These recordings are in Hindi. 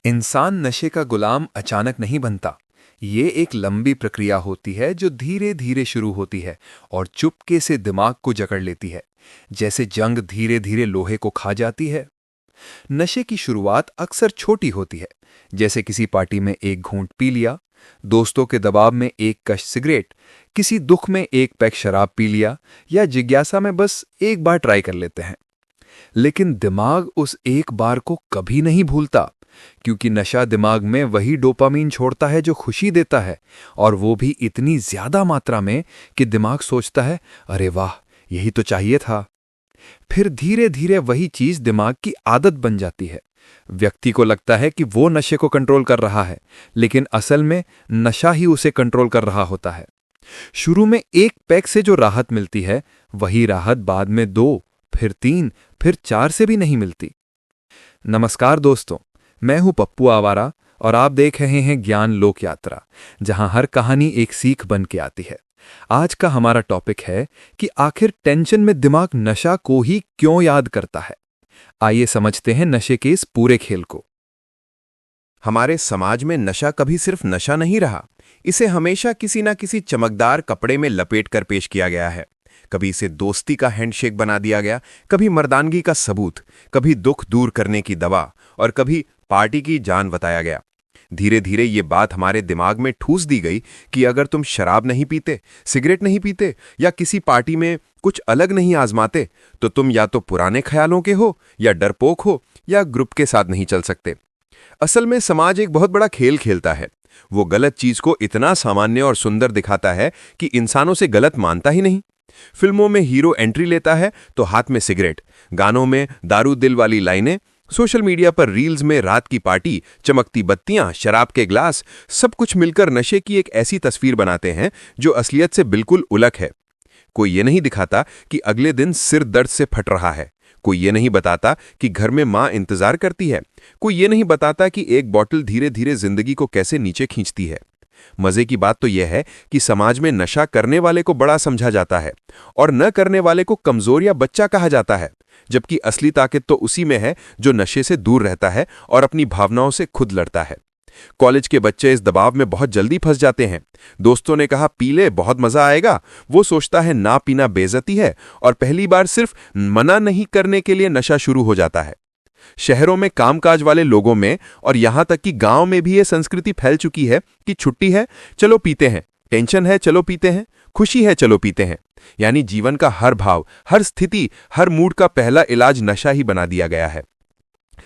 इंसान नशे का गुलाम अचानक नहीं बनता। ये एक लंबी प्रक्रिया होती है जो धीरे धीरे शुरू होती है और चुपके से दिमाग को जकड़ लेती है, जैसे जंग धीरे धीरे लोहे को खा जाती है। नशे की शुरुआत अक्सर छोटी होती है, जैसे किसी पार्टी में एक घूंट पी लिया, दोस्तों के दबाव में एक कश सिगरेट, किसी दुख में एक पैक शराब पी लिया, या जिज्ञासा में बस एक बार ट्राई कर लेते हैं। लेकिन दिमाग उस एक बार को कभी नहीं भूलता, क्योंकि नशा दिमाग में वही डोपामीन छोड़ता है जो खुशी देता है, और वो भी इतनी ज्यादा मात्रा में कि दिमाग सोचता है, अरे वाह, यही तो चाहिए था। फिर धीरे धीरे वही चीज दिमाग की आदत बन जाती है। व्यक्ति को लगता है कि वो नशे को कंट्रोल कर रहा है, लेकिन असल में नशा ही उसे कंट्रोल कर रहा होता है। शुरू में एक पैक से जो राहत मिलती है, वही राहत बाद में 2, फिर 3, फिर 4 से भी नहीं मिलती। नमस्कार दोस्तों, मैं हूं पप्पू आवारा और आप देख रहे हैं ज्ञान लोक यात्रा, जहां हर कहानी एक सीख बन के आती है। आज का हमारा टॉपिक है कि आखिर टेंशन में दिमाग नशा को ही क्यों याद करता है। आइए समझते हैं नशे के इस पूरे खेल को। हमारे समाज में नशा कभी सिर्फ नशा नहीं रहा। इसे हमेशा किसी ना किसी चमकदार कपड़े में लपेटकर पेश किया गया है। कभी इसे दोस्ती का हैंडशेक बना दिया गया, कभी मर्दानगी का सबूत, कभी दुख दूर करने की दवा, और कभी पार्टी की जान बताया गया। धीरे धीरे ये बात हमारे दिमाग में ठूस दी गई कि अगर तुम शराब नहीं पीते, सिगरेट नहीं पीते, या किसी पार्टी में कुछ अलग नहीं आजमाते, तो तुम या तो पुराने ख्यालों के हो, या डरपोक हो, या ग्रुप के साथ नहीं चल सकते। असल में समाज एक बहुत बड़ा खेल खेलता है। वो गलत चीज को इतना सामान्य और सुंदर दिखाता है कि इंसानों से गलत मानता ही नहीं। फिल्मों में हीरो एंट्री लेता है तो हाथ में सिगरेट, गानों में दारू दिल वाली लाइनें, सोशल मीडिया पर रील्स में रात की पार्टी, चमकती बत्तियां, शराब के ग्लास, सब कुछ मिलकर नशे की एक ऐसी तस्वीर बनाते हैं जो असलियत से बिल्कुल उलट है। कोई ये नहीं दिखाता कि अगले दिन सिर दर्द से फट रहा है। कोई ये नहीं बताता कि घर में मां इंतजार करती है। कोई ये नहीं बताता कि एक बॉटल धीरे धीरे जिंदगी को कैसे नीचे खींचती है। मजे की बात तो यह है कि समाज में नशा करने वाले को बड़ा समझा जाता है और न करने वाले को कमजोर या बच्चा कहा जाता है, जबकि असली ताकत तो उसी में है जो नशे से दूर रहता है और अपनी भावनाओं से खुद लड़ता है। कॉलेज के बच्चे इस दबाव में बहुत जल्दी फंस जाते हैं। दोस्तों ने कहा पी ले, बहुत मजा आएगा। वो सोचता है ना पीना बेइज्जती है, और पहली बार सिर्फ मना नहीं करने के लिए नशा शुरू हो जाता है। शहरों में कामकाज वाले लोगों में और यहां तक कि गांव में भी यह संस्कृति फैल चुकी है कि छुट्टी है, चलो पीते हैं, टेंशन है, चलो पीते हैं, खुशी है, चलो पीते हैं। यानी जीवन का हर भाव, हर स्थिति, हर मूड का पहला इलाज नशा ही बना दिया गया है।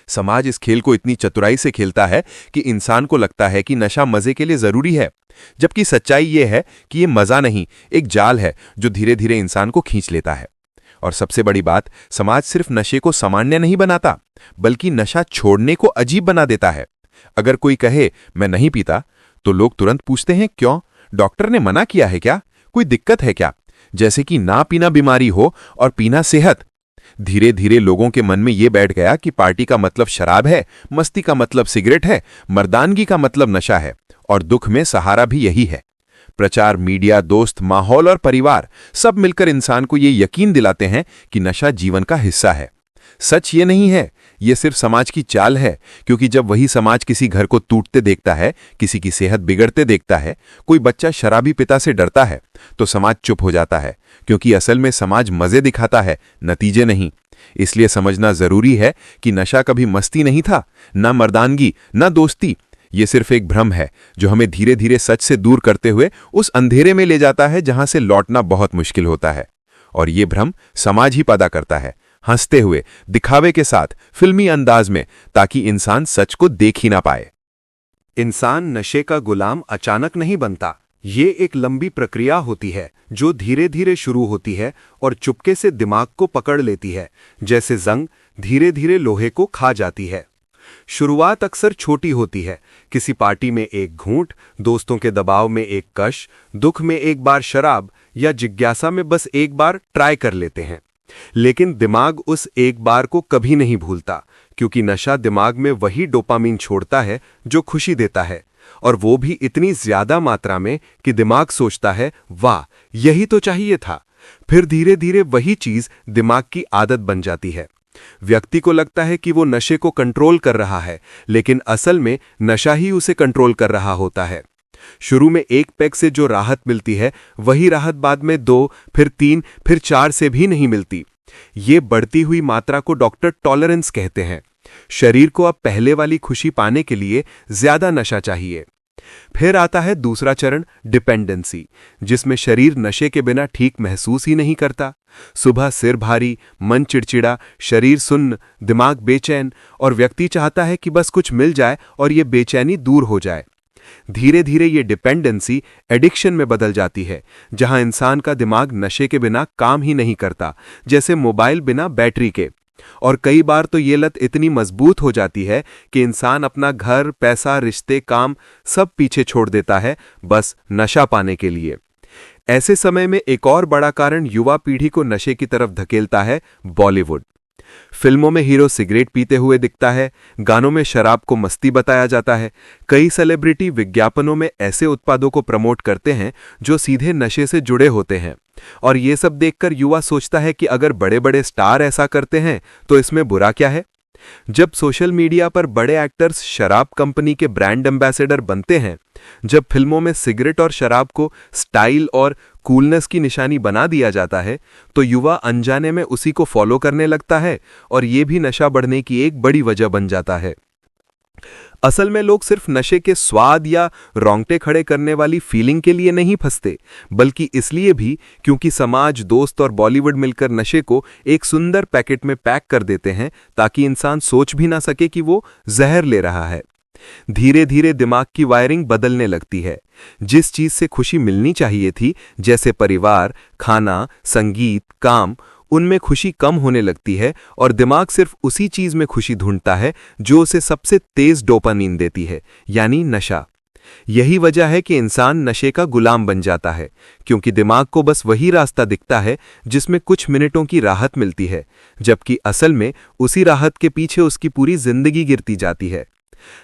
समाज इस खेल को इतनी चतुराई से खेलता है कि इंसान को लगता है कि नशा मजे के लिए जरूरी है, जबकि सच्चाई यह है कि यह मजा नहीं, एक जाल है जो धीरे धीरे इंसान को खींच लेता है। और सबसे बड़ी बात, समाज सिर्फ नशे को सामान्य नहीं बनाता, बल्कि नशा छोड़ने को अजीब बना देता है। अगर कोई कहे मैं नहीं पीता, तो लोग तुरंत पूछते हैं क्यों? डॉक्टर ने मना किया है क्या? कोई दिक्कत है क्या? जैसे कि ना पीना बीमारी हो और पीना सेहत। धीरे धीरे लोगों के मन में यह बैठ गया कि पार्टी का मतलब शराब है, मस्ती का मतलब सिगरेट है, मर्दानगी का मतलब नशा है, और दुख में सहारा भी यही है। प्रचार, मीडिया, दोस्त, माहौल और परिवार सब मिलकर इंसान को यह यकीन दिलाते हैं कि नशा जीवन का हिस्सा है। सच ये नहीं है, ये सिर्फ समाज की चाल है, क्योंकि जब वही समाज किसी घर को टूटते देखता है, किसी की सेहत बिगड़ते देखता है, कोई बच्चा शराबी पिता से डरता है, तो समाज चुप हो जाता है, क्योंकि असल में समाज मजे दिखाता है, नतीजे नहीं। इसलिए समझना जरूरी है कि नशा कभी मस्ती नहीं था, ना मर्दानगी, ना दोस्ती। ये सिर्फ एक भ्रम है जो हमें धीरे धीरे सच से दूर करते हुए उस अंधेरे में ले जाता है जहां से लौटना बहुत मुश्किल होता है। और ये भ्रम समाज ही पैदा करता है, हंसते हुए, दिखावे के साथ, फिल्मी अंदाज में, ताकि इंसान सच को देख ही ना पाए। इंसान नशे का गुलाम अचानक नहीं बनता। ये एक लंबी प्रक्रिया होती है जो धीरे धीरे शुरू होती है और चुपके से दिमाग को पकड़ लेती है, जैसे जंग धीरे धीरे लोहे को खा जाती है। शुरुआत अक्सर छोटी होती है, किसी पार्टी में एक घूंट, दोस्तों के दबाव में एक कश, दुख में एक बार शराब, या जिज्ञासा में बस एक बार ट्राई कर लेते हैं। लेकिन दिमाग उस एक बार को कभी नहीं भूलता, क्योंकि नशा दिमाग में वही डोपामीन छोड़ता है जो खुशी देता है, और वो भी इतनी ज्यादा मात्रा में कि दिमाग सोचता है वाह, यही तो चाहिए था। फिर धीरे धीरे वही चीज दिमाग की आदत बन जाती है। व्यक्ति को लगता है कि वो नशे को कंट्रोल कर रहा है, लेकिन असल में नशा ही उसे कंट्रोल कर रहा होता है। शुरू में 1 पैक से जो राहत मिलती है, वही राहत बाद में 2, फिर 3, फिर 4 से भी नहीं मिलती। ये बढ़ती हुई मात्रा को डॉक्टर टॉलरेंस कहते हैं। शरीर को अब पहले वाली खुशी पाने के लिए ज्यादा नशा चाहिए। फिर आता है दूसरा चरण, डिपेंडेंसी, जिसमें शरीर नशे के बिना ठीक महसूस ही नहीं करता। सुबह सिर भारी, मन चिड़चिड़ा, शरीर सुन्न, दिमाग बेचैन, और व्यक्ति चाहता है कि बस कुछ मिल जाए और ये बेचैनी दूर हो जाए। धीरे धीरे ये डिपेंडेंसी एडिक्शन में बदल जाती है, जहां इंसान का दिमाग नशे के बिना काम ही नहीं करता, जैसे मोबाइल बिना बैटरी के। और कई बार तो ये लत इतनी मजबूत हो जाती है कि इंसान अपना घर, पैसा, रिश्ते, काम सब पीछे छोड़ देता है, बस नशा पाने के लिए। ऐसे समय में एक और बड़ा कारण युवा पीढ़ी को नशे की तरफ धकेलता है, बॉलीवुड। फिल्मों में हीरो सिगरेट पीते हुए दिखता है, गानों में शराब को मस्ती बताया जाता है। कई सेलिब्रिटी विज्ञापनों में ऐसे उत्पादों को प्रमोट करते हैं जो सीधे नशे से जुड़े होते हैं, और ये सब देखकर युवा सोचता है कि अगर बड़े बड़े स्टार ऐसा करते हैं तो इसमें बुरा क्या है। जब सोशल मीडिया पर बड़े एक्टर्स शराब कंपनी के ब्रांड एम्बेसडर बनते हैं, जब फिल्मों में सिगरेट और शराब को स्टाइल और कूलनेस की निशानी बना दिया जाता है, तो युवा अनजाने में उसी को फॉलो करने लगता है, और ये भी नशा बढ़ने की एक बड़ी वजह बन जाता है। असल में लोग सिर्फ नशे के स्वाद या रोंगटे खड़े करने वाली फीलिंग के लिए नहीं फंसते, बल्कि इसलिए भी क्योंकि समाज, दोस्त और बॉलीवुड मिलकर नशे को एक सुंदर पैकेट में पैक कर देते हैं, ताकि इंसान सोच भी ना सके कि वो जहर ले रहा है। धीरे धीरे दिमाग की वायरिंग बदलने लगती है। जिस चीज से खुशी मिलनी चाहिए थी, जैसे परिवार, खाना, संगीत, काम, उनमें खुशी कम होने लगती है, और दिमाग सिर्फ उसी चीज में खुशी ढूंढता है जो उसे सबसे तेज डोपामीन देती है, यानी नशा। यही वजह है कि इंसान नशे का गुलाम बन जाता है, क्योंकि दिमाग को बस वही रास्ता दिखता है जिसमें कुछ मिनटों की राहत मिलती है, जबकि असल में उसी राहत के पीछे उसकी पूरी जिंदगी गिरती जाती है।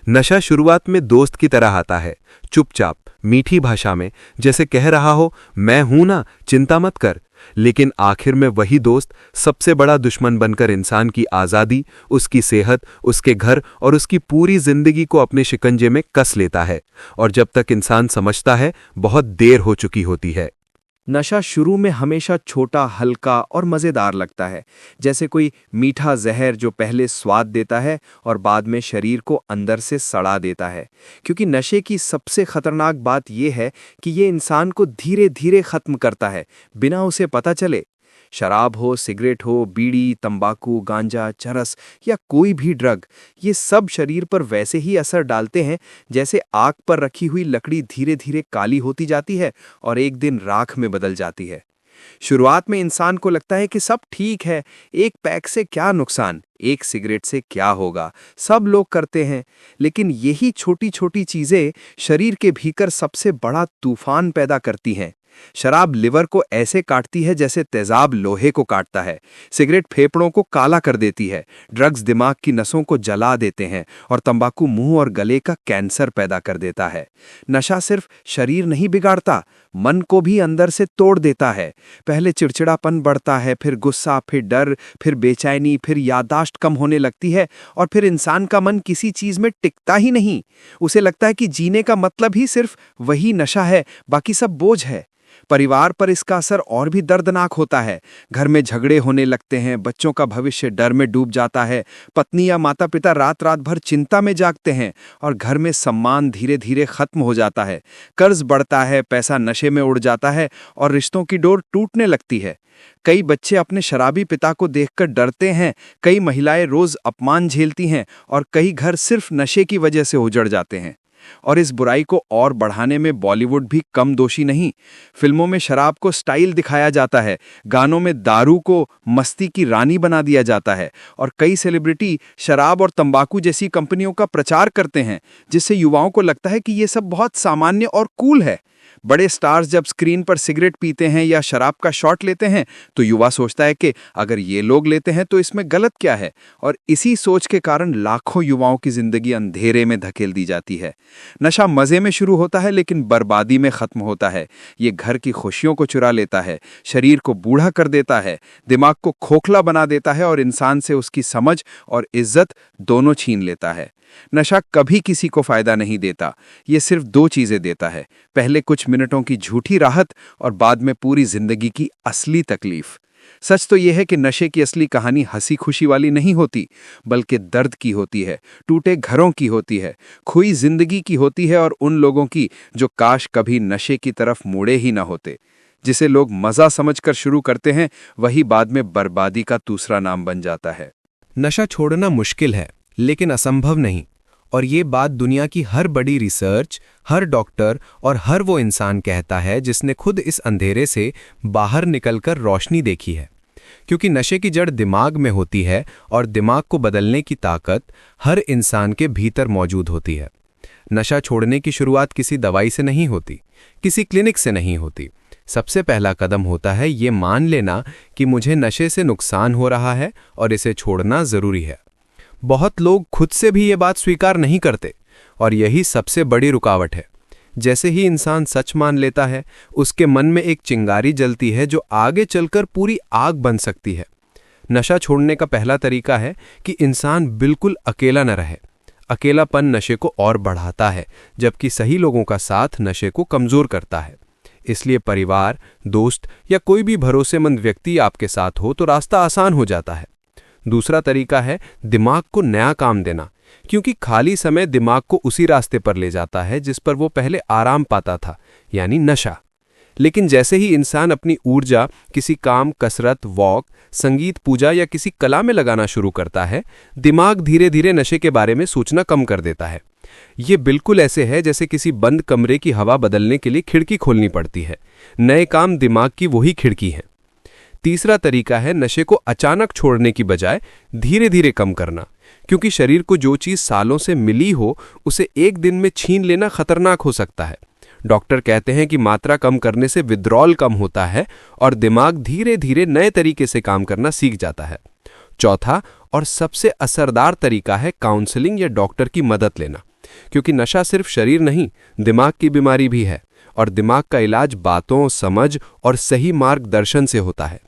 नशा शुरुआत में दोस्त की तरह आता है, चुपचाप, मीठी भाषा में, जैसे कह रहा हो, मैं हूं ना, चिंता मत कर। लेकिन आखिर में वही दोस्त सबसे बड़ा दुश्मन बनकर इंसान की आज़ादी, उसकी सेहत, उसके घर और उसकी पूरी जिंदगी को अपने शिकंजे में कस लेता है, और जब तक इंसान समझता है, बहुत देर हो चुकी होती है। नशा शुरू में हमेशा छोटा, हल्का और मज़ेदार लगता है, जैसे कोई मीठा जहर जो पहले स्वाद देता है और बाद में शरीर को अंदर से सड़ा देता है। क्योंकि नशे की सबसे खतरनाक बात यह है कि ये इंसान को धीरे धीरे खत्म करता है, बिना उसे पता चले। शराब हो, सिगरेट हो, बीड़ी, तंबाकू, गांजा, चरस या कोई भी ड्रग, ये सब शरीर पर वैसे ही असर डालते हैं जैसे आग पर रखी हुई लकड़ी धीरे धीरे काली होती जाती है और एक दिन राख में बदल जाती है। शुरुआत में इंसान को लगता है कि सब ठीक है, एक पैक से क्या नुकसान, एक सिगरेट से क्या होगा, सब लोग करते हैं। लेकिन यही छोटी छोटी चीजें शरीर के भीतर सबसे बड़ा तूफान पैदा करती हैं। शराब लिवर को ऐसे काटती है जैसे तेजाब लोहे को काटता है, सिगरेट फेफड़ों को काला कर देती है, ड्रग्स दिमाग की नसों को जला देते हैं, और तंबाकू मुंह और गले का कैंसर पैदा कर देता है। नशा सिर्फ शरीर नहीं बिगाड़ता, मन को भी अंदर से तोड़ देता है। पहले चिड़चिड़ापन बढ़ता है, फिर गुस्सा, फिर डर, फिर बेचैनी, फिर याददाश्त कम होने लगती है, और फिर इंसान का मन किसी चीज में टिकता ही नहीं। उसे लगता है कि जीने का मतलब ही सिर्फ वही नशा है, बाकी सब बोझ है। परिवार पर इसका असर और भी दर्दनाक होता है। घर में झगड़े होने लगते हैं, बच्चों का भविष्य डर में डूब जाता है, पत्नी या माता पिता रात रात भर चिंता में जागते हैं, और घर में सम्मान धीरे धीरे खत्म हो जाता है। कर्ज बढ़ता है, पैसा नशे में उड़ जाता है, और रिश्तों की डोर टूटने लगती है। कई बच्चे अपने शराबी पिता को देखकर डरते हैं, कई महिलाएं रोज अपमान झेलती हैं, और कई घर सिर्फ नशे की वजह से उजड़ जाते हैं। और इस बुराई को और बढ़ाने में बॉलीवुड भी कम दोषी नहीं। फिल्मों में शराब को स्टाइल दिखाया जाता है, गानों में दारू को मस्ती की रानी बना दिया जाता है, और कई सेलिब्रिटी शराब और तंबाकू जैसी कंपनियों का प्रचार करते हैं, जिससे युवाओं को लगता है कि ये सब बहुत सामान्य और कूल है। बड़े स्टार्स जब स्क्रीन पर सिगरेट पीते हैं या शराब का शॉट लेते हैं तो युवा सोचता है कि अगर ये लोग लेते हैं तो इसमें गलत क्या है, और इसी सोच के कारण लाखों युवाओं की जिंदगी अंधेरे में धकेल दी जाती है। नशा मजे में शुरू होता है लेकिन बर्बादी में खत्म होता है। ये घर की खुशियों को चुरा लेता है, शरीर को बूढ़ा कर देता है, दिमाग को खोखला बना देता है और इंसान से उसकी समझ और इज्जत दोनों छीन लेता है। नशा कभी किसी को फायदा नहीं देता, ये सिर्फ दो चीजें देता है, पहले कुछ मिनटों की झूठी राहत और बाद में पूरी जिंदगी की असली तकलीफ। सच तो यह है कि नशे की असली कहानी हंसी खुशी वाली नहीं होती, बल्कि दर्द की होती है, टूटे घरों की होती है, खोई जिंदगी की होती है और उन लोगों की जो काश कभी नशे की तरफ मुड़े ही ना होते। जिसे लोग मजा समझकर शुरू करते हैं वही बाद में बर्बादी का दूसरा नाम बन जाता है। नशा छोड़ना मुश्किल है लेकिन असंभव नहीं, और ये बात दुनिया की हर बड़ी रिसर्च, हर डॉक्टर और हर वो इंसान कहता है जिसने खुद इस अंधेरे से बाहर निकलकर रोशनी देखी है। क्योंकि नशे की जड़ दिमाग में होती है और दिमाग को बदलने की ताकत हर इंसान के भीतर मौजूद होती है। नशा छोड़ने की शुरुआत किसी दवाई से नहीं होती, किसी क्लिनिक से नहीं होती। सबसे पहला कदम होता है ये मान लेना कि मुझे नशे से नुकसान हो रहा है और इसे छोड़ना जरूरी है। बहुत लोग खुद से भी ये बात स्वीकार नहीं करते और यही सबसे बड़ी रुकावट है। जैसे ही इंसान सच मान लेता है, उसके मन में एक चिंगारी जलती है जो आगे चलकर पूरी आग बन सकती है। नशा छोड़ने का पहला तरीका है कि इंसान बिल्कुल अकेला न रहे। अकेलापन नशे को और बढ़ाता है, जबकि सही लोगों का साथ नशे को कमजोर करता है। इसलिए परिवार, दोस्त या कोई भी भरोसेमंद व्यक्ति आपके साथ हो तो रास्ता आसान हो जाता है। दूसरा तरीका है दिमाग को नया काम देना, क्योंकि खाली समय दिमाग को उसी रास्ते पर ले जाता है जिस पर वो पहले आराम पाता था, यानी नशा। लेकिन जैसे ही इंसान अपनी ऊर्जा किसी काम, कसरत, वॉक, संगीत, पूजा या किसी कला में लगाना शुरू करता है, दिमाग धीरे धीरे नशे के बारे में सोचना कम कर देता है। ये बिल्कुल ऐसे है जैसे किसी बंद कमरे की हवा बदलने के लिए खिड़की खोलनी पड़ती है। नए काम दिमाग की वही खिड़की है। तीसरा तरीका है नशे को अचानक छोड़ने की बजाय धीरे धीरे कम करना, क्योंकि शरीर को जो चीज सालों से मिली हो उसे एक दिन में छीन लेना खतरनाक हो सकता है। डॉक्टर कहते हैं कि मात्रा कम करने से विथड्रॉल कम होता है और दिमाग धीरे धीरे नए तरीके से काम करना सीख जाता है। चौथा और सबसे असरदार तरीका है काउंसलिंग या डॉक्टर की मदद लेना, क्योंकि नशा सिर्फ शरीर नहीं, दिमाग की बीमारी भी है और दिमाग का इलाज बातों, समझ और सही मार्गदर्शन से होता है।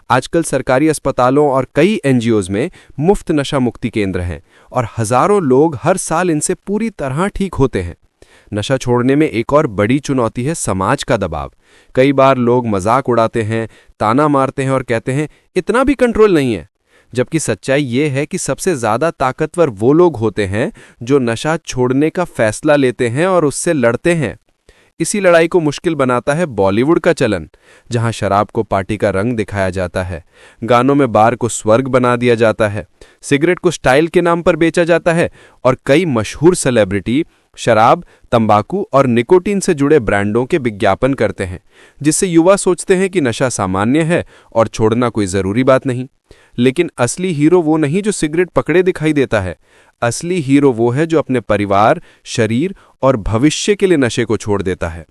आजकल सरकारी अस्पतालों और कई एनजीओज में मुफ्त नशा मुक्ति केंद्र हैं और हजारों लोग हर साल इनसे पूरी तरह ठीक होते हैं। नशा छोड़ने में एक और बड़ी चुनौती है समाज का दबाव। कई बार लोग मजाक उड़ाते हैं, ताना मारते हैं और कहते हैं इतना भी कंट्रोल नहीं है, जबकि सच्चाई ये है कि सबसे ज्यादा ताकतवर वो लोग होते हैं जो नशा छोड़ने का फैसला लेते हैं और उससे लड़ते हैं। इसी लड़ाई को मुश्किल बनाता है बॉलीवुड का चलन, जहां शराब को पार्टी का रंग दिखाया जाता है, गानों में बार को स्वर्ग बना दिया जाता है, सिगरेट को स्टाइल के नाम पर बेचा जाता है और कई मशहूर सेलिब्रिटी शराब, तंबाकू और निकोटीन से जुड़े ब्रांडों के विज्ञापन करते हैं, जिससे युवा सोचते हैं कि नशा सामान्य है और छोड़ना कोई जरूरी बात नहीं। लेकिन असली हीरो वो नहीं जो सिगरेट पकड़े दिखाई देता है। असली हीरो वो है जो अपने परिवार, शरीर और भविष्य के लिए नशे को छोड़ देता है।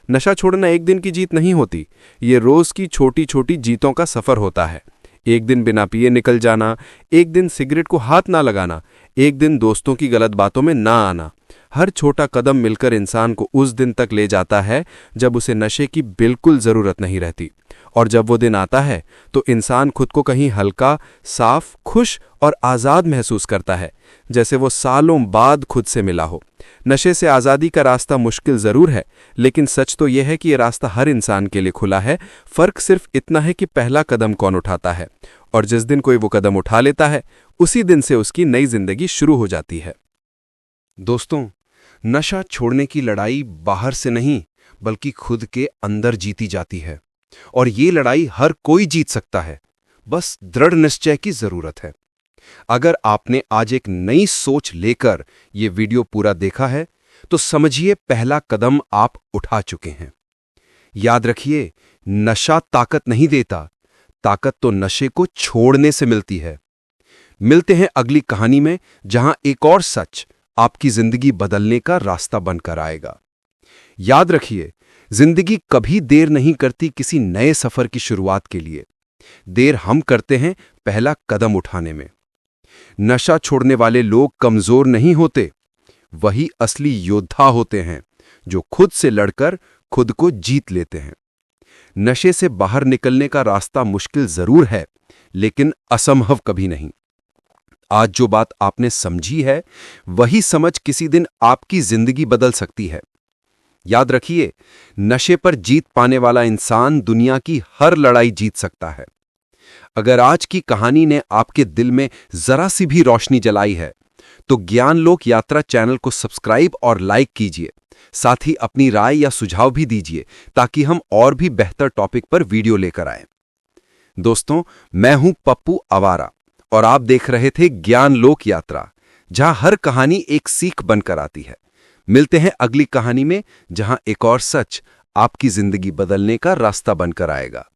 नशा छोड़ना एक दिन की जीत नहीं होती, ये रोज की छोटी छोटी जीतों का सफर होता है। एक दिन बिना पिए निकल जाना, एक दिन सिगरेट को हाथ ना लगाना, एक दिन दोस्तों की गलत बातों में ना आना। हर छोटा कदम मिलकर इंसान को उस दिन तक ले जाता है जब उसे नशे की बिल्कुल जरूरत नहीं रहती। और जब वो दिन आता है तो इंसान खुद को कहीं हल्का, साफ, खुश और आज़ाद महसूस करता है, जैसे वो सालों बाद खुद से मिला हो। नशे से आज़ादी का रास्ता मुश्किल ज़रूर है, लेकिन सच तो यह है कि ये रास्ता हर इंसान के लिए खुला है। फ़र्क सिर्फ इतना है कि पहला कदम कौन उठाता है, और जिस दिन कोई वो कदम उठा लेता है उसी दिन से उसकी नई जिंदगी शुरू हो जाती है। दोस्तों, नशा छोड़ने की लड़ाई बाहर से नहीं बल्कि खुद के अंदर जीती जाती है, और ये लड़ाई हर कोई जीत सकता है। बस दृढ़ निश्चय की जरूरत है। अगर आपने आज एक नई सोच लेकर ये वीडियो पूरा देखा है तो समझिए पहला कदम आप उठा चुके हैं। याद रखिए, नशा ताकत नहीं देता, ताकत तो नशे को छोड़ने से मिलती है। मिलते हैं अगली कहानी में, जहां एक और सच आपकी जिंदगी बदलने का रास्ता बनकर आएगा। याद रखिए, जिंदगी कभी देर नहीं करती किसी नए सफर की शुरुआत के लिए। देर हम करते हैं पहला कदम उठाने में। नशा छोड़ने वाले लोग कमजोर नहीं होते, वही असली योद्धा होते हैं जो खुद से लड़कर खुद को जीत लेते हैं। नशे से बाहर निकलने का रास्ता मुश्किल जरूर है, लेकिन असंभव कभी नहीं। आज जो बात आपने समझी है, वही समझ किसी दिन आपकी जिंदगी बदल सकती है। याद रखिए, नशे पर जीत पाने वाला इंसान दुनिया की हर लड़ाई जीत सकता है। अगर आज की कहानी ने आपके दिल में जरा सी भी रोशनी जलाई है, तो ज्ञानलोक यात्रा चैनल को सब्सक्राइब और लाइक कीजिए। साथ ही अपनी राय या सुझाव भी दीजिए, ताकि हम और भी बेहतर टॉपिक पर वीडियो लेकर आएं। दोस्तों, मैं हूं पप्पू आवारा और आप देख रहे थे ज्ञानलोक यात्रा, जहां हर कहानी एक सीख बनकर आती है। मिलते हैं अगली कहानी में, जहां एक और सच आपकी जिंदगी बदलने का रास्ता बनकर आएगा।